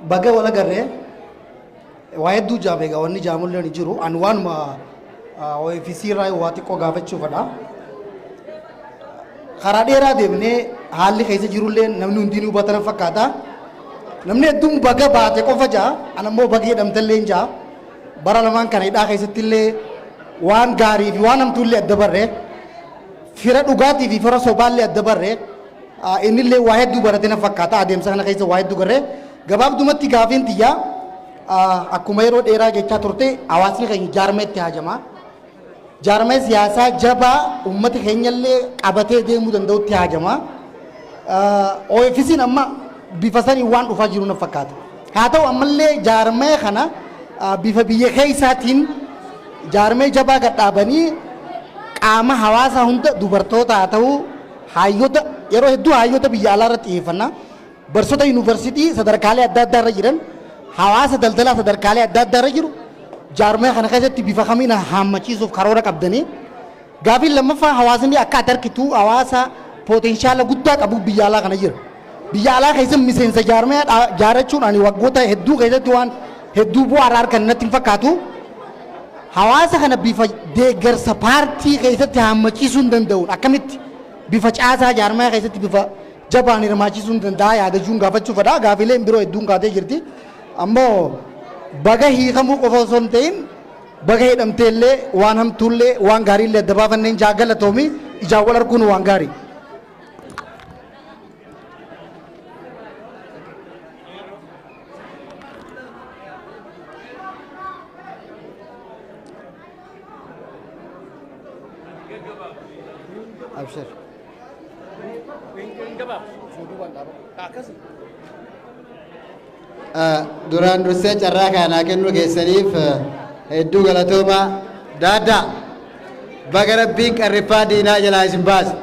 baga wala garee waa hedduu jaabeega wanni jaamullee ni jiru an waanuma OFC irraa waa xiqqoo gaafachuufadha. Karaa dheeraa deemnee haalli keessa jirullee namni hundinuu hubatan fakkaata. Namni hedduun baga baate qofa jaa an ammoo baga jedhamtallee hin jaa bara lamaan kana hidhaa keessatti illee waan gaarii fi waan hamtuullee adda barree fira dhugaatii fi fira sobaallee adda barree innillee waa hedduu barate na fakkaata adeemsa kana keessa waa hedduu garree gabaabdumatti gaafiin tiyyaa akkuma yeroo dheeraa jechaa turte hawaasni keenya jaarmeetti haajamaa. Jaarmee siyaasaa jabaa uummata keenyallee qabatee deemuu danda'utti haajamaa. OFC'n amma bifa sanii waan dhufaa jiru na fakkaata. Haa ta'u ammallee jaarmee kana bifa biyya keessaatiin jaarmee jabaa gadhaabanii qaama hawaasaa hunda dubartoota haa ta'u hayyoota yeroo hedduu hayyoota biyya alaa irratti xiyyeeffannaa barsoota yuunivarsiitii sadarkaalee adda addaa irra jiran hawaasa daldalaa sadarkaalee adda addaa irra jiru jaarmee kana keessatti bifa kamiin hammachiisuuf karoora qabdanii gaafiin lammaffaa hawaasni akka adarkitu hawaasa potenshaala guddaa qabu biyya alaa kana jira. Biyya alaa keessatti miseensa jaarmee jaarachuun ani waggoota hedduu keessatti waan hedduu bu'aa argan natti hin fakkaatu. Hawaasa kana bifa deeggarsa paartii keessatti hammachiisuu hin danda'uun akkamitti bifa caasaa jaarmee keessatti bifa jabaan hirmaachisuu hin danda'a yaadachuun gaafachuufadha. Gaafileen biroo hedduun kaatee jirti. Ammoo baga hiikamuu qofa osoo hin ta'in baga hidhamteellee waan hamtuullee waan gaariillee adda baafanneen jaagalatoomii ijaan wal arguun waan gaarii. Abshir. Duraan dursee carraa kanaa kennuu keessaniif hedduu galatooma daaddaa baga rabbiin qarriffaa diinaa jalaa isin baase.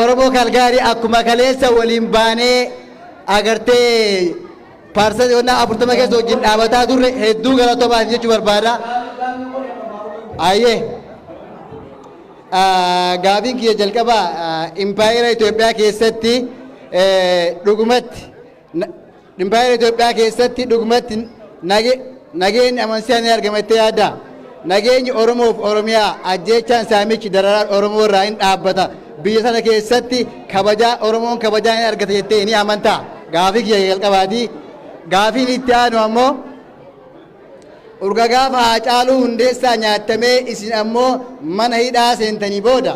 Oromoo Kalgaarii akkuma kaleessa waliin baanee agartee paarsanii onnaa 40 keessa wajjin dhaabataa turre hedduu galatoomaaf jechuu barbaada. Ayyee. Gaafiin kiyya jalqabaa impaayera Itoophiyaa keessatti dhugumatti nageenyi amansiisaan ni argamattee yaadda. Nageenyi Oromoof Oromiyaa ajjeechaan saamichi dararaan Oromoo irraa hin dhaabbata. Biyya sana keessatti kabajaa Oromoon kabajaa ni argata jettee ni amantaa. Gaafii kiyya jalqabaati. Gaafiin itti aanu ammoo urga gaafa Haacaaluu Hundeessaa nyaatamee isin ammoo mana hidhaa seentanii booda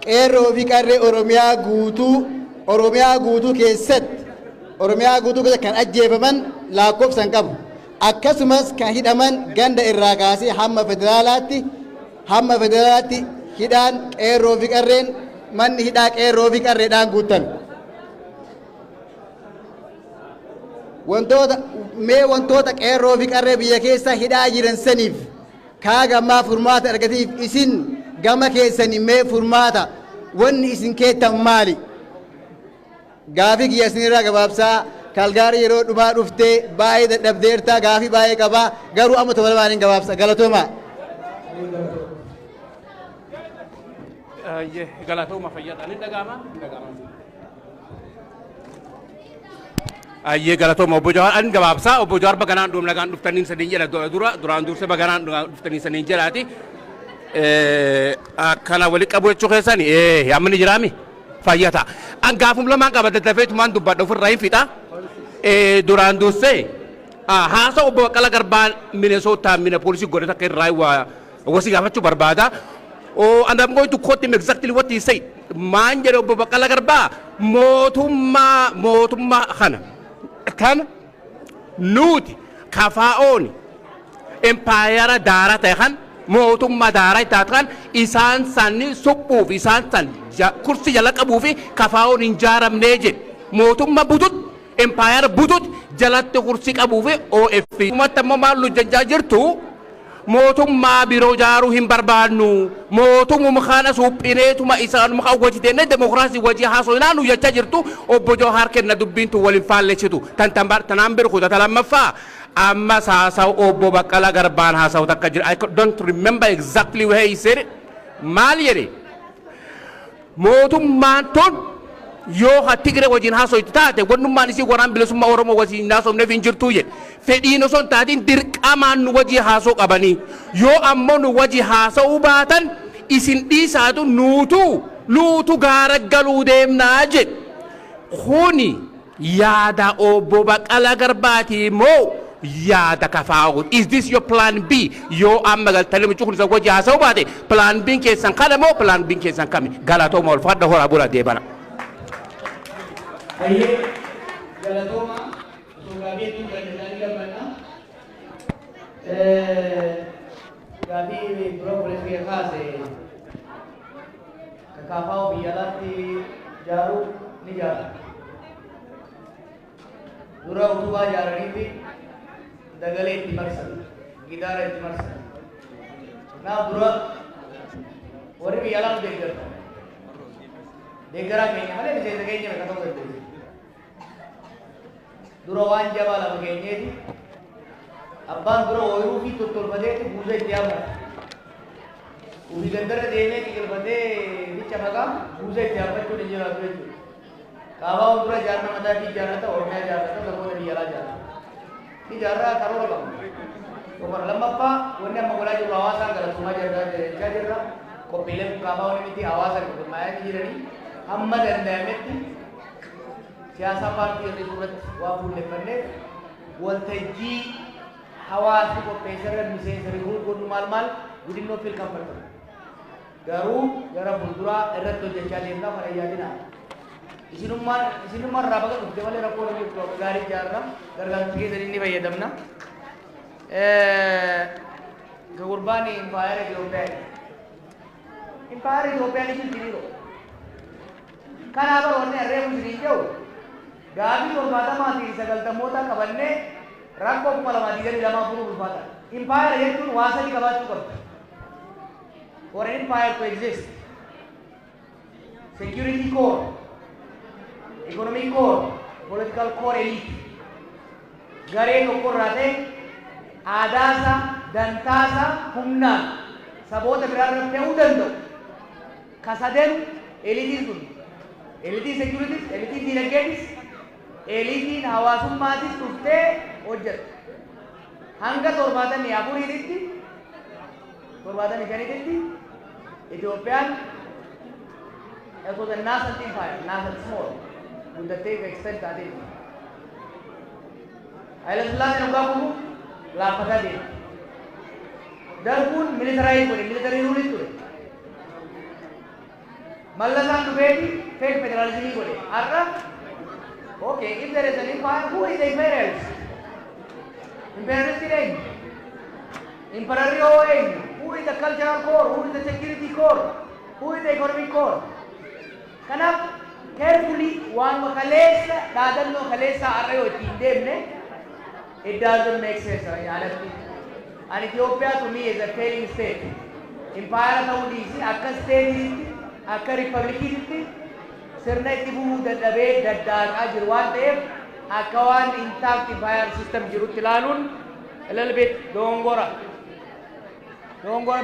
qeerroo fi qarree Oromiyaa guutuu keessatti kan ajjeefaman lakkoofsan qabu. Akkasumas kan hidhaman ganda irraa kaasee hamma federaalaatti hidhaan qeerroo fi qarreen manni hidhaa qeerroo fi qarreedhaan guutame. Wantoota qeerroo fi qarree biyya keessa hidhaa jiran saniif kaagammaa furmaata argatiif isin gama keessanii mee furmaata wanni isin keettan maali? Gaafii kiyya isinirraa gabaabsaa Kalgaarii yeroo dhumaa dhuftee baay'ee dadhabdeertaa gaafii baay'ee qabaa garuu amma tobalmaan hin gabaabsa galatooma. Galatooma fayyadaan hin dhaga'ama. Ayyee galatooma obbo Jawaar an gabaabsaa obbo Jawaar baganaan nagaan dhuftanii saniin jedha duraan dursee baganaan dhuftanii saniin jedhaati. Akkana wali qabu jechuu keessani yaamni jiraami fayyata. An gaafum lamaan qaba daddafeetumaan dubbadha ofirraa hin fixa. Duraan dursee haasa obbo Baqqalaa Garbaa Minesootaa mina poolisii godhata akka irraa wasii gaafachuu barbaada. And I'm going to quote him exactly what he said. Maan jedhe obbo Baqqalaa Garbaa mootummaa kana nuti kafaa'ooni empaayara daaraa ta'e kan mootummaa daaraa taate kan isaan sanni suphuuf isaan san kursi jala qabuu fi kafaa'oon hin jaaramnee jedhe mootummaa butut empaayara butut jalatti kursi qabuu fi OFC. Uummatta immoo maal lujjajaa jirtu mootummaa biroo jaaruu hin barbaannu mootummaa kana suphineetuma isaanuma kan wajjiteenna demokraasii wajjii haasoo ilaanu jechaa jirtu obbo Jawaar kenna dubbiintu waliin faalleessitu tanaan biru kudha lammaffaa amma haasa'u obbo Baqqalaa Garbaan haasa'u takka jira. I don't remember exactly where he said it. Maal jedhe mootummaan tun yoo ha tigre wajin haasoytu taate wannummaan isii waraan bilisummaa oromoo wajin haasofneef hin jirtuu jedhe fedhiin osoo hin taatiin dirqamaan nu wajii haasoo qabanii yoo ammoo nu wajii haasa'uu baatan isin dhiisaatu nuutu gaara galuu deemnaa jedhe kuni yaada obbo Baqqalaa Garbaatii moo yaada kafaa'u? Is this your plan B? Yoo amma galtanii mucuu kun isa wajii haasa'uu baate plan B keessan kana moo plan B keessan kami? Galatooma ol fadha horaa bula deebana. Aye, galatoma, gabii itu berjalan di mana? Gabii bro boleh biasa sih. Kakakau biarlah jaru ni jaru. Dura utuba jaru ni dagale di maksa, gidara di maksa. Nah dura, orang biarlah degar. Degar apa ni? Mana bisa degarnya mereka tahu betul. Durawan jabala begini, abang dura oyu fi tutul bade tu buza jama. Ubi gandar dene tikil bade bicara buza jama tu dijera tu. Kawan dura jana mata di jana tu orang jana tu semua dia lah jana. Di jara taruh bang. Umar lama pa, wanya mengolah juga awasan kalau semua jana jana. Kau pilih kawan ini ti awasan tu, maya ni jadi. Amma dan dametti. Siasa parti yang dibuat wabul lepas waltaji hawas ko pesaran mise seribu ko mal gudin no fil kampar garu gara bundura erat to jali na mara yadina isinumar rabaga udde wale rapor ni to gari jarra gargan tige dari ni baye damna gurbani empire Ethiopia ni diro kana ba onne arre muslim jo Gabi berbata mati segal temota kabanne rakko malam mati dari lama puluh berbata. Empire itu wasa di kabat tukar. For an empire to exist, security core, economic core, political core elite. Gare core rate, adasa dan tasa humna. Sabota berada peudan do. Kasaden elite itu. Elite security, elite delegates. Eliti hawasum mati tufte ojjat hanga torbata ni apuri ditti torbata ni kani ditti Ethiopian it was a nascent empire, nascent small to the take extent that it Ayatollah ne ugabu la pagade darpun military rule itu mallasan to beti fake federalism ko arra Okay, if there is an empire, who is the imperialist? Imperialist reign. Imperial reign. Who is the cultural core? Who is the security core? Who is the economic core? Kanap carefully one makalesa, dadan no kalesa arayo tindemne. It doesn't make sense. And Ethiopia to me is a failing state. Empire saudi is akka state, akka republic. Sirna tibu dadhabe daddaaqa jiru waan ta'eef akka waan intact empire system jirutti ilaaluun a little bit dogongora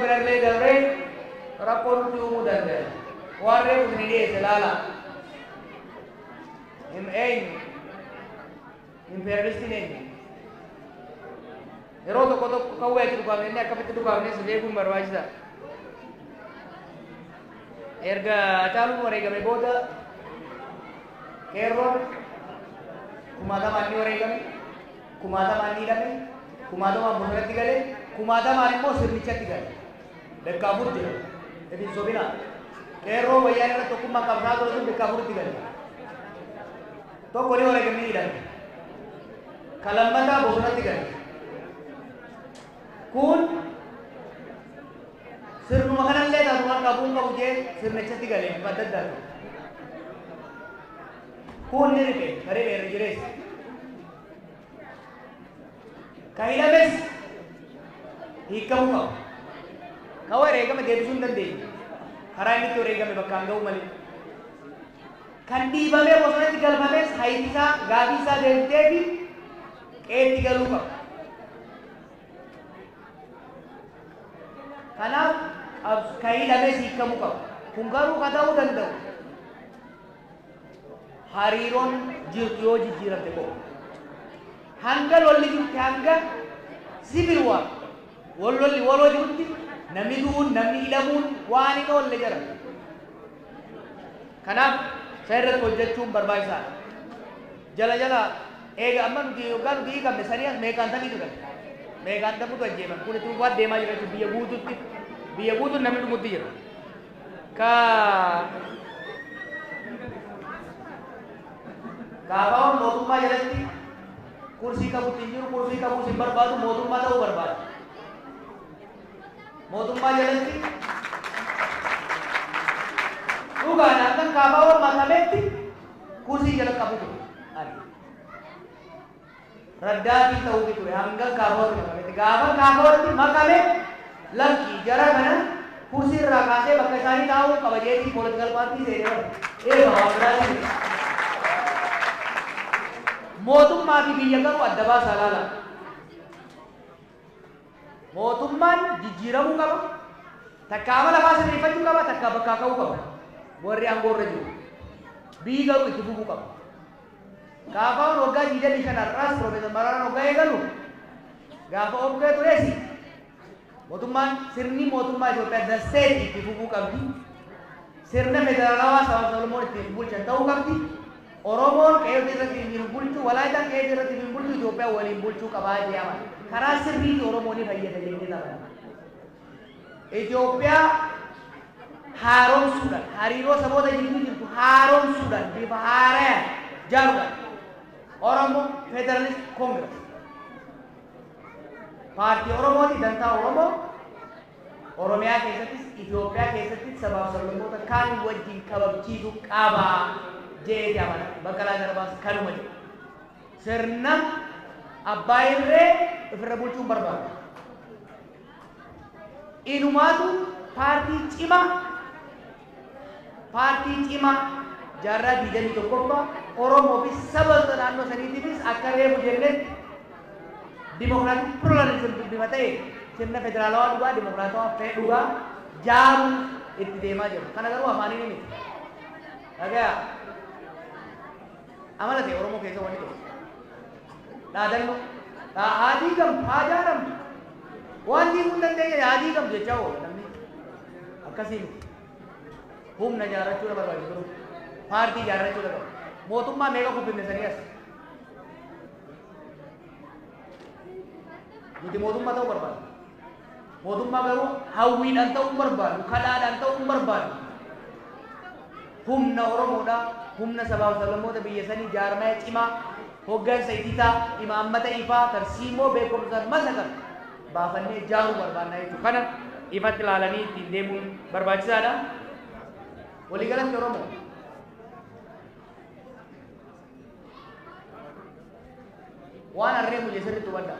birallee dabree rakkoo nutti uumuu danda'a waan reefu isin dhiyeesse ilaala imperialistiin eenyu yeroo tokko tokko kawweetti dhugaafne inni akkamitti dhugaafne si beekuun barbaachisa erga Hacaaluun wareegame booda Kerron kumaatama inni wareegame kumaatama inni hidhame kumaatama bosonatti gale kumaatamaan immoo sirnichatti gale bekkaafutti edin sobina Kerron wayyaan irra tokkummaa qabsaa ture sun bekkaafutti gale tokko ni wareegame ni hidhame kalammataa bosonatti gale kun sirnuma kanallee taatumaan qabuun qabu jee sirnichatti gale badda addaatu kun ni ribe kare be jirees kahilames hikamu qabu kawa reegame deebisuun dandeenya karaa inni itti wareegame bakkaan ga'u malee kan dhiibamee bosonatti galfames hayitisaa gaafiisaa deemtee fi qeetti galuu qabu kanaaf kahilames hikamu qabu kun garuu ka ta'uu danda'u hariiroon jirtu yoo jijjiiramte qaba. Hanga lolli jirti hanga civil war wal jirutti namni du'uun namni hidhamuun waan hin oolle jira. Kanaaf isa irratti hojjechuun barbaachisaadha. Jala eega amma nuti yookaan nuti hiikamne sanii as meeqaan tamiitu gala. Meeqaan tamutu ajjeeman kun itti waan deemaa jira jechuudha biyya guututti namni dhumutti jira. Gaafa mootummaa jalatti kursii qabutti hin jiru kursii qabuus hin barbaadu mootummaa ta'uu barbaada. Mootummaa jalatti dhugaadhaan kan kaafaa makametti kursii jala qabutu raddaatii ta'uu ture hanga kaafaa makametti gaafa kaafaa makame lakkii jara kana kursii irraa kaasee bakka isaanii taa'uu qaba jeetii politikal paartii seenee waamiraati. Mootummaa fi biyya garuu adda baasaa laala. Mootummaan jijjiiramuu qaba. Takka amala lafaa sirreeffachuu qaba. Takka bakkaa ka'uu qaba. Warri aangoo irra jiru. Biyyi garuu itti fufuu qaba. Gaafaan waggaa 25 irraas Profeesar Maraaraan waggaa eegalu gaafa oggee tureesi mootummaan sirni mootummaa Itoophiyaa dassee itti fufuu qabdi. Sirna federaalawaa saba Solomoon ittiin bulchan ta'uu qabdi. Oromoon qe'ee irratti hin bulchu Walaayitaan qe'ee irratti hin bulchu Itoophiyaa waliin bulchuu qabaa jedhama. Karaa sirriitti Oromoon fayyada jennee taphanna. Itoophiyaa haaromsuudhaan hariiroo saboota jidduu jirtu haaromsuudhaan bifa haaraan ijaaruudhaan Oromoo Federalist Congress paartii Oromooti dantaa Oromoo Oromiyaa keessattis Itoophiyaa keessattis sabaaf sablammoota kaan wajjin kabajchiisuu qabaa. Jeeti amana Baqqalaa Garbaas kanuma jedhu sirna abbaa irree ofirra bulchuun barbaadu. Inumaatu paartii cimaa jaarraa 21ffaa Oromoo fi saba naannoo saniitiifis akka reefu jennetti dimokiraatik pluralizim bifa ta'e sirna federaalawaa dhugaa dimokiraatawaa ta'e dhugaa jaaruun itti deemaa jiru. Kana garuu afaaniin miti. Dhagayaa amala ta'e Oromoo keessa wanti ta'e dhaadannoo haadii gamtu haa jaaramtu wanti kun dandeenya haadii gamtu jechaa oola namni akkasii miti. Humna jaarrachuu dha barbaachisu jiru paartii jaarrachuu dha qabu mootummaa meeqa kubbifne sanii as nuti mootummaa ta'uu barbaadu. Mootummaa garuu hawwiidhaan ta'uu barbaadu kadhaadhaan ta'uu barbaadu. Humna Oromoodha. Humna sabaaf sablammoota biyya sanii jaarmaa cimaa hoggansa itiitaa imaammata ifaa tarsiimoo beekumsaan masakan baafannee ijaaruu barbaannaa jechuudha. Kana ifatti ilaalanii ittiin deemuun barbaachisaadha. Waliigalatti Oromoo waan harree mujee sirriitti hubadha.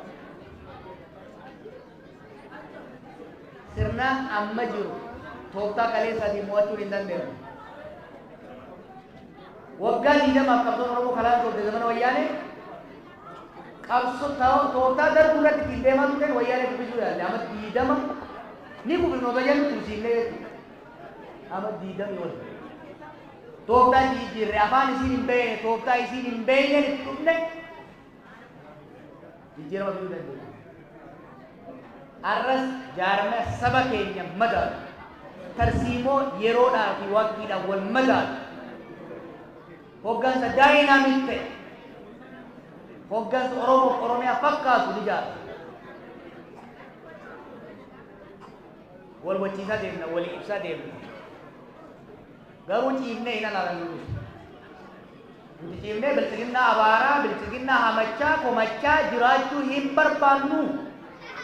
Sirna amma jiru tooftaa kaleessaatiin mo'achuun hin dandeenye. Waggaa 20 qabsoon Oromoo kalaan turte zamana wayyaanee qabsoo tooftaa darbuu irratti ittiin deemaa turteen wayyaanee dubbisuu yaalle amma 20 ni kubinoo bajan tursiillee amma 20 wal tooftaa jijjiirre afaan isiin hin beekne tooftaa isiin hin beekne itti dhufne jijjiirama fiduu dandeenya. Arras jaarmaa saba keenya madaalu tarsiimoo yeroodhaa fi waqtiidhaan wal madaalu hoggansa daayinaamik ta'e hoggansa Oromoo Oromiyaa fakkaatu ni jaarra. Wal wachiisaa deemna walii ibsaa deemna garuu ciifnee hin alaalan nuti ciifnee bilchiginnaa abaaraa bilchiginnaa hamachaa komachaa jiraachuu hin barbaannu.